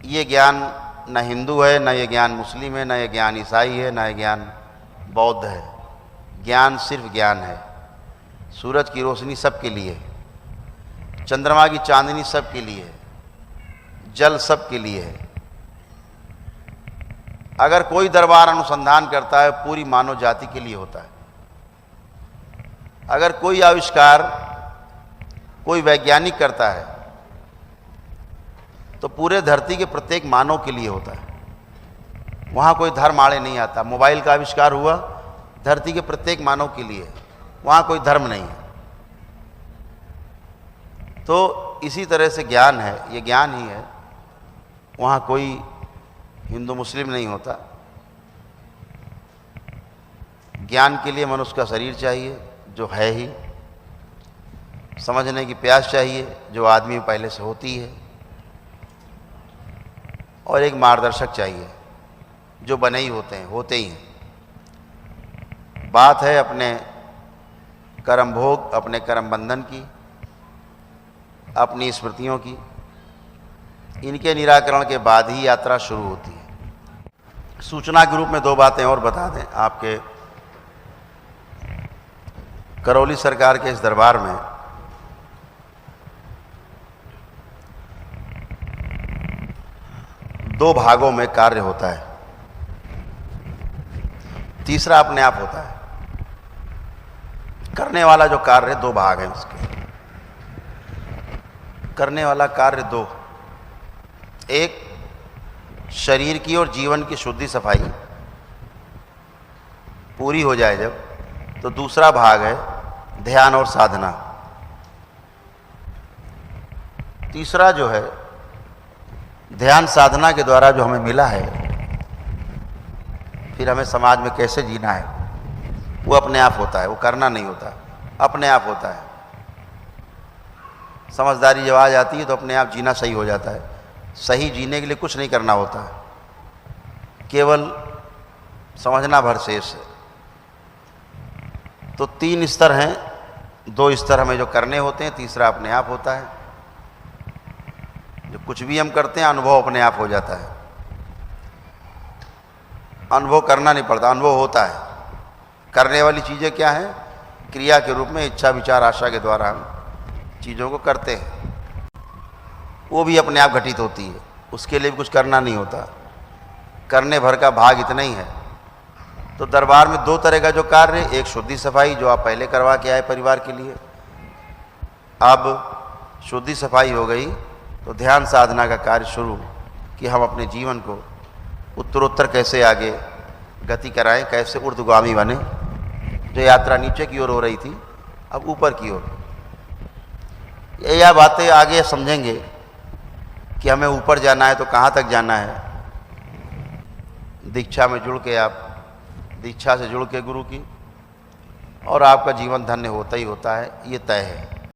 ये ज्ञान न हिंदू है, न ये ज्ञान मुस्लिम है, न ये ज्ञान ईसाई है, न ये ज्ञान बौद्ध है। ज्ञान सिर्फ ज्ञान है। सूरज की रोशनी सबके लिए, चंद्रमा की चांदनी सबके लिए है, जल सबके लिए है। अगर कोई दरबार अनुसंधान करता है पूरी मानव जाति के लिए होता है। अगर कोई आविष्कार कोई वैज्ञानिक करता है तो पूरे धरती के प्रत्येक मानव के लिए होता है। वहाँ कोई धर्म आड़े नहीं आता। मोबाइल का आविष्कार हुआ धरती के प्रत्येक मानव के लिए, वहाँ कोई धर्म नहीं है। तो इसी तरह से ज्ञान है, ये ज्ञान ही है, वहाँ कोई हिंदू मुस्लिम नहीं होता। ज्ञान के लिए मनुष्य का शरीर चाहिए जो है ही, समझने की प्यास चाहिए जो आदमी में पहले से होती है, और एक मार्गदर्शक चाहिए जो बने ही होते हैं, होते ही हैं। बात है अपने कर्म भोग, अपने कर्म बंधन की, अपनी स्मृतियों की। इनके निराकरण के बाद ही यात्रा शुरू होती है। सूचना के रूप में दो बातें और बता दें। आपके करौली सरकार के इस दरबार में दो भागों में कार्य होता है, तीसरा अपने आप होता है। करने वाला जो कार्य, दो भाग हैं उसके। करने वाला कार्य दो, एक शरीर की और जीवन की शुद्धि सफाई पूरी हो जाए जब, तो दूसरा भाग है ध्यान और साधना। तीसरा जो है ध्यान साधना के द्वारा जो हमें मिला है, फिर हमें समाज में कैसे जीना है, वो अपने आप होता है। वो करना नहीं होता, अपने आप होता है। समझदारी जब आ जाती है तो अपने आप जीना सही हो जाता है। सही जीने के लिए कुछ नहीं करना होता है, केवल समझना भर शेष है। तो तीन स्तर हैं, दो स्तर हमें जो करने होते हैं, तीसरा अपने आप होता है। जो कुछ भी हम करते हैं अनुभव अपने आप हो जाता है। अनुभव करना नहीं पड़ता, अनुभव होता है। करने वाली चीज़ें क्या हैं? क्रिया के रूप में इच्छा विचार आशा के द्वारा हम चीज़ों को करते हैं, वो भी अपने आप घटित होती है। उसके लिए भी कुछ करना नहीं होता, करने भर का भाग इतना ही है। तो दरबार में दो तरह का जो कार्य, एक शुद्धि सफाई जो आप पहले करवा के आए परिवार के लिए, अब शुद्धि सफाई हो गई तो ध्यान साधना का कार्य शुरू, कि हम अपने जीवन को उत्तरोत्तर कैसे आगे गति कराएं, कैसे ऊर्ध्वगामी बने। जो यात्रा नीचे की ओर हो रही थी अब ऊपर की ओर। यह बातें आगे समझेंगे कि हमें ऊपर जाना है तो कहाँ तक जाना है। दीक्षा में जुड़ के, आप दीक्षा से जुड़ के गुरु की, और आपका जीवन धन्य होता ही होता है, ये तय है।